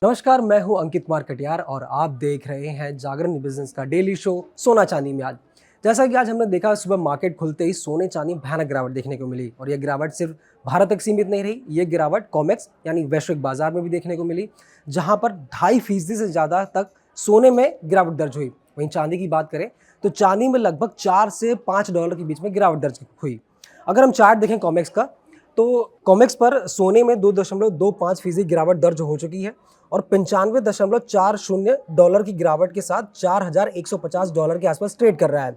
नमस्कार, मैं हूं अंकित कुमार कटियार और आप देख रहे हैं जागरण बिजनेस का डेली शो सोना चांदी में आज। जैसा कि आज हमने देखा, सुबह मार्केट खुलते ही सोने चांदी में भयानक गिरावट देखने को मिली और यह गिरावट सिर्फ भारत तक सीमित नहीं रही। ये गिरावट कॉमेक्स यानी वैश्विक बाजार में भी देखने को मिली, जहां पर 2.5% से ज़्यादा तक सोने में गिरावट दर्ज हुई। वहीं चांदी की बात करें तो चांदी में लगभग 4 से 5 डॉलर के बीच में गिरावट दर्ज हुई। अगर हम चार्ट देखें कॉमेक्स का, तो कॉमेक्स पर सोने में 2.25% गिरावट दर्ज हो चुकी है और 95.40 डॉलर की गिरावट के साथ $4,150 के आसपास ट्रेड कर रहा है।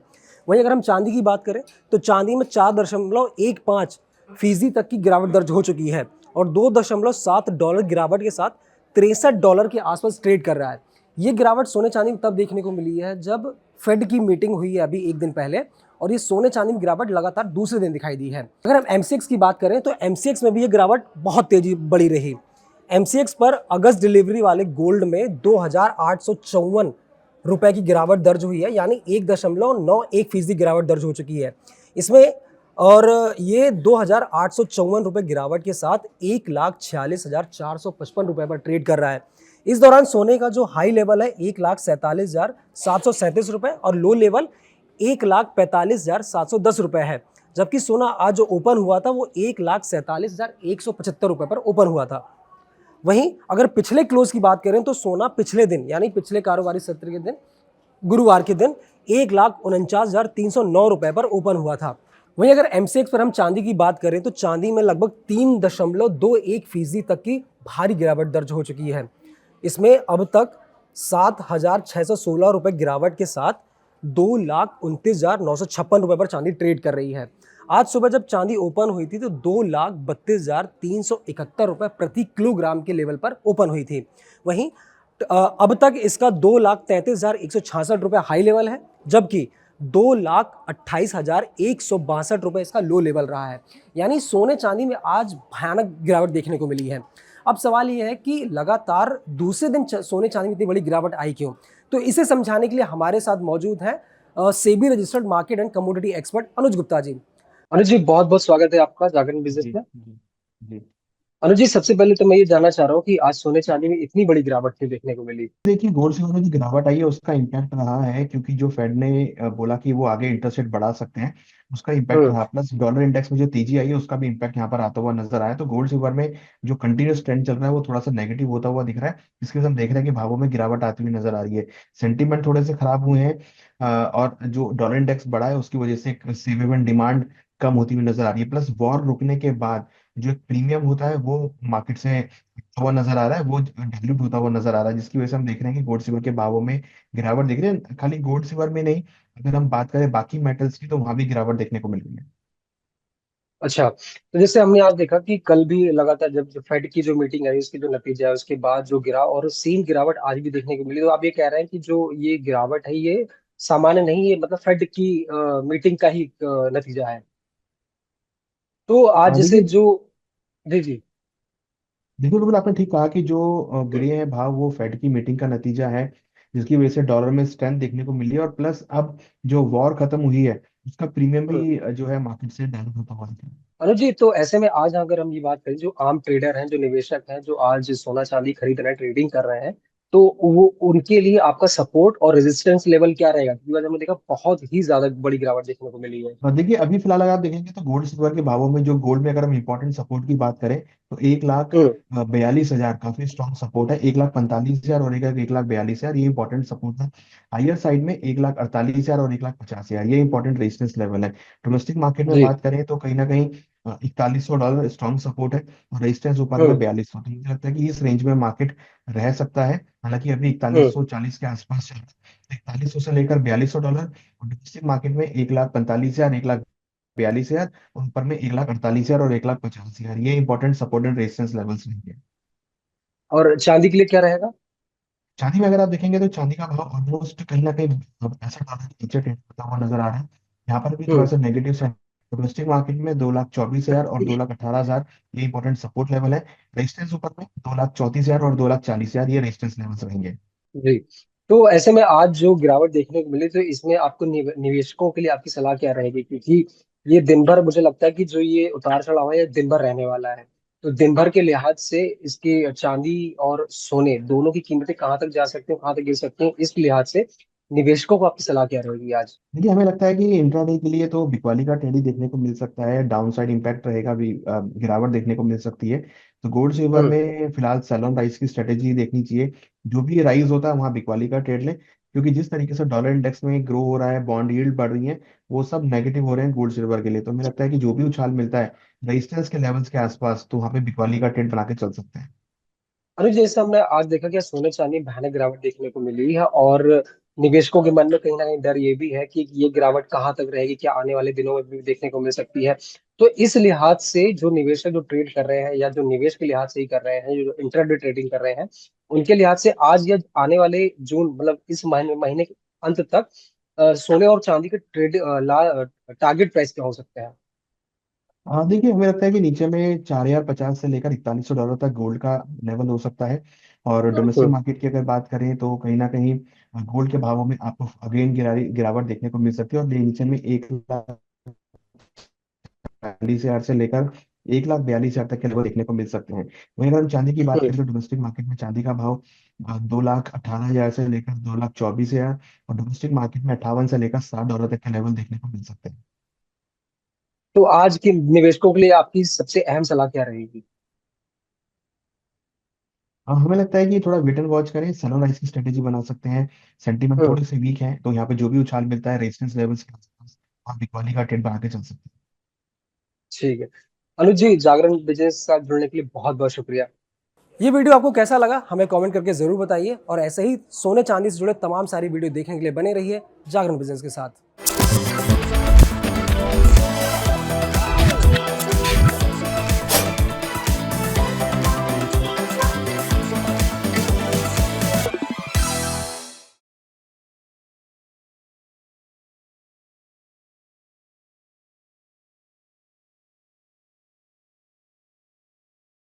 वहीं अगर हम चांदी की बात करें तो चांदी में 4.15% तक की गिरावट दर्ज हो चुकी है और $2.7 गिरावट के साथ $63 के आसपास ट्रेड कर रहा है। ये गिरावट सोने चांदी में तब देखने को मिली है जब फेड की मीटिंग हुई है अभी एक दिन पहले, और ये सोने चांदी में गिरावट लगातार दूसरे दिन दिखाई दी है। अगर हम एमसीएक्स की बात करें तो एमसीएक्स में भी ये गिरावट बहुत तेजी बढ़ी रही। एमसीएक्स पर अगस्त डिलीवरी वाले गोल्ड में 2,854 रुपए की गिरावट दर्ज हुई है, यानी 1.91% गिरावट दर्ज हो चुकी है इसमें। और ये 2,854 रुपए गिरावट के साथ 1,46,455 रुपए पर ट्रेड कर रहा है। इस दौरान सोने का जो हाई लेवल है 1,47,737 रुपए और लो लेवल 1,45,710 रुपए है, जबकि सोना आज जो ओपन हुआ था वो 1,47,175 रुपए पर ओपन हुआ था। वहीं अगर पिछले क्लोज की बात करें तो सोना पिछले दिन यानी पिछले कारोबारी सत्र के दिन गुरुवार के दिन 1,49,309 रुपए पर ओपन हुआ था। वहीं अगर एमसीएक्स पर हम चांदी की बात करें तो चांदी में लगभग 3.21% तक की भारी गिरावट दर्ज हो चुकी है। इसमें अब तक 7,616 रुपए गिरावट के साथ 2,29,956 रुपए पर चांदी ट्रेड कर रही है। आज सुबह जब चांदी ओपन हुई थी तो 2,32,371 रुपए प्रति किलोग्राम के लेवल पर ओपन हुई थी। वहीं अब तक इसका 2,33,166 रुपए हाई लेवल है, जबकि 2,28,162 रुपए इसका लो लेवल रहा है। यानी सोने चांदी में आज भयानक गिरावट देखने को मिली है। अब सवाल यह है कि लगातार दूसरे दिन सोने चांदी में इतनी बड़ी गिरावट आई क्यों? तो इसे समझाने के लिए हमारे साथ मौजूद है SEBI registered market and commodity expert Anuj Gupta ji. Anuj ji, बहुत बहुत स्वागत है आपका जागरण बिजनेस जी में। जी जी। अनुज जी, सबसे पहले तो मैं ये जानना चाह रहा हूँ कि आज सोने चांदी में इतनी बड़ी गिरावट क्यों देखने को मिली? देखिए, गोल्ड सिल्वर में जो गिरावट आई है उसका इम्पैक्ट रहा है, क्योंकि जो फेड ने बोला कि वो आगे इंटरेस्ट रेट बढ़ा सकते हैं, उसका इम्पैक्ट हम्म। रहा। प्लस डॉलर इंडेक्स में जो तेजी आई है उसका भी इम्पैक्ट यहाँ पर आता हुआ नजर आया। तो गोल्ड सिल्वर में जो कंटिन्यूस ट्रेंड चल रहा है वो थोड़ा सा नेगेटिव होता हुआ दिख रहा है। इसके वजह से हम देख रहे हैं कि भावों में गिरावट आती हुई नजर आ रही है। सेंटीमेंट थोड़े से खराब हुए हैं, और जो डॉलर इंडेक्स बढ़ा है उसकी वजह से सेवेबल डिमांड कम होती हुई नजर आ रही है। प्लस वॉर रुकने के बाद जो एक प्रीमियम होता है वो मार्केट से हुआ नजर आ रहा है, वो डाइल्यूट होता हुआ नजर आ रहा है, जिसकी वजह से हम देख रहे हैं कि गोल्ड सिल्वर के भावों में गिरावट दिख रही है। खाली गोल्ड सिल्वर में नहीं, अगर हम बात करें बाकी मेटल्स की तो वहां भी गिरावट देखने को मिल रही है। अच्छा, तो जैसे हमने आज देखा कि कल भी लगातार जब फेड की जो मीटिंग है उसकी जो नतीजा है उसके बाद जो गिरा और सेम गिरावट आज भी देखने को मिली, तो आप ये कह रहे हैं कि जो ये गिरावट है ये सामान्य नहीं है, मतलब फेड की मीटिंग का ही नतीजा है। तो आज जैसे देखिए जो जी जी। देखिए, बिल्कुल आपने ठीक कहा कि जो गिरे हैं भाव वो फेड की मीटिंग का नतीजा है, जिसकी वजह से डॉलर में स्ट्रेंथ देखने को मिली है। और प्लस अब जो वॉर खत्म हुई है उसका प्रीमियम हम्म। भी जो है मार्केट से डाउन होता हुआ दिख रहा है। अनुज जी, तो ऐसे में आज अगर हम ये बात करें, जो आम ट्रेडर हैं, जो निवेशक हैं, जो आज सोना चांदी खरीद रहे हैं, ट्रेडिंग कर रहे हैं, तो वो उनके लिए आपका सपोर्ट और रेजिस्टेंस लेवल क्या रहेगा? क्योंकि आज हमने देखा बहुत ही ज्यादा बड़ी गिरावट देखने को मिली है। और देखिए, अभी फिलहाल अगर आप देखेंगे तो गोल्ड सिल्वर के भावों में, जो गोल्ड में अगर हम इंपॉर्टेंट सपोर्ट की बात करें तो 1,42,000 काफी स्ट्रॉन्ग सपोर्ट है। 1,45,000 और 1,42,000 ये इंपॉर्टेंट सपोर्ट है। हायर साइड में 1,48,000 और 1,50,000 ये इंपॉर्टेंट रेजिस्टेंस लेवल है। डोमेस्टिक मार्केट में जी। बात करें तो कहीं ना कहीं $4,100 स्ट्रॉन्ग सपोर्ट है और रेजिस्टेंस ऊपर में हम्म। 4,200। तो मुझे लगता है कि इस रेंज में मार्केट रह सकता है। हालांकि अभी हम्म। 4,140 के आसपास चल रहा है। 4,100 से लेकर $4,200 और डोमेस्टिक मार्केट में 1,45,000, 1,42,000 और ऊपर में 1,48,000 और 1,50,000 ये important support and resistance levels रहेंगे। और चांदी के लिए क्या रहेगा? चांदी में अगर आप देखेंगे तो चांदी का भाव ऑलमोस्ट कहीं ना कहीं $65 के नीचे ट्रेड करता हुआ नजर आ रहा है। यहाँ पर भी थोड़ा हम्म। सा नेगेटिव साइड। डोमेस्टिक मार्केट में 2,24,000 और 2,18,000 ये इंपॉर्टेंट सपोर्ट लेवल है। रेजिस्टेंस ऊपर में 2,34,000 और 2,40,000 ये रेजिस्टेंस लेवल्स रहेंगे। जी। तो ऐसे में आज जो गिरावट देखने को मिली, तो इसमें आपको निवेशकों के लिए आपकी सलाह क्या रहेगी? क्योंकि ये दिन भर मुझे लगता है कि जो ये उतार चढ़ाव है ये दिन भर रहने वाला है। तो दिन भर के लिहाज से इसके चांदी और सोने दोनों की कीमतें कहाँ तक जा सकती हैं, कहाँ तक गिर सकती हैं, इस लिहाज से निवेशकों को आपकी सलाह क्या रहेगी आज? देखिए, हमें लगता है कि इंट्राडे के लिए तो बिकवाली का ट्रेंड ही देखने को मिल सकता है, डाउन साइड इम्पैक्ट रहेगा भी, गिरावट देखने को मिल सकती है। तो गोल्ड सिल्वर हम्म। में फिलहाल सेल ऑन राइज की स्ट्रेटेजी देखनी चाहिए। जो भी राइज होता है वहाँ बिकवाली का ट्रेड लें, क्योंकि जिस तरीके से डॉलर इंडेक्स में ग्रो हो रहा है, बॉन्ड यील्ड बढ़ रही है, वो सब नेगेटिव हो रहे हैं गोल्ड सिल्वर के लिए। तो हमें लगता है कि जो भी उछाल मिलता है रेजिस्टेंस के लेवल्स के आसपास, तो वहाँ पे बिकवाली का ट्रेड बना के चल सकते हैं। अनुज, जैसे हमने आज देखा कि सोने चांदी में भयानक गिरावट देखने को मिली है, और निवेशकों के मन में कहीं ना कहीं डर ये भी है कि ये गिरावट कहाँ तक रहेगी, क्या आने वाले दिनों में भी देखने को मिल सकती है। तो इस लिहाज से जो निवेशक जो ट्रेड कर रहे हैं, या जो निवेश के लिहाज से ही कर रहे हैं, जो इंट्राडे ट्रेडिंग कर रहे हैं, उनके लिहाज से आज या आने वाले जून, मतलब इस महीने महीने के अंत तक सोने और चांदी के ट्रेड टारगेट प्राइस क्या हो सकते हैं? हाँ, देखिए, हमें लगता है कि नीचे में 4050 से लेकर $4100 तक गोल्ड का लेवल हो सकता है। और डोमेस्टिक हम्म। मार्केट की अगर बात करें तो कहीं ना कहीं गोल्ड के भावों में आपको अगेन गिरावट देखने को मिल सकती है, और नीचे में 1,42,000 से लेकर 1,42,000 तक के लेवल देखने को मिल सकते हैं। वहीं अगर हम चांदी की बात हम्म। करें तो डोमेस्टिक मार्केट में चांदी का भाव 2,18,000 से लेकर 2,24,000, और डोमेस्टिक मार्केट में 58 से लेकर $60 तक के लेवल देखने को मिल सकते हैं। तो आज के निवेशकों के लिए आपकी सबसे अहम सलाह क्या रहेगी? हमें लगता है कि थोड़ा वेट एंड वॉच करें, सनराइज की स्ट्रेटेजी बना सकते हैं। सेंटीमेंट हम्म। थोड़े से वीक है, तो यहाँ पे जो भी उछाल मिलता है रेजिस्टेंस लेवल्स के आसपास, आप बिकवाली का ट्रेंड बना के चल सकते हैं। ठीक है। अनुज जी, जागरण बिजनेस के साथ जुड़ने के लिए बहुत बहुत शुक्रिया। ये वीडियो आपको कैसा लगा हमें कमेंट करके जरूर बताइए, और ऐसे ही सोने चांदी से जुड़े तमाम सारी वीडियो देखने के लिए बने रहिए जागरण बिजनेस के साथ।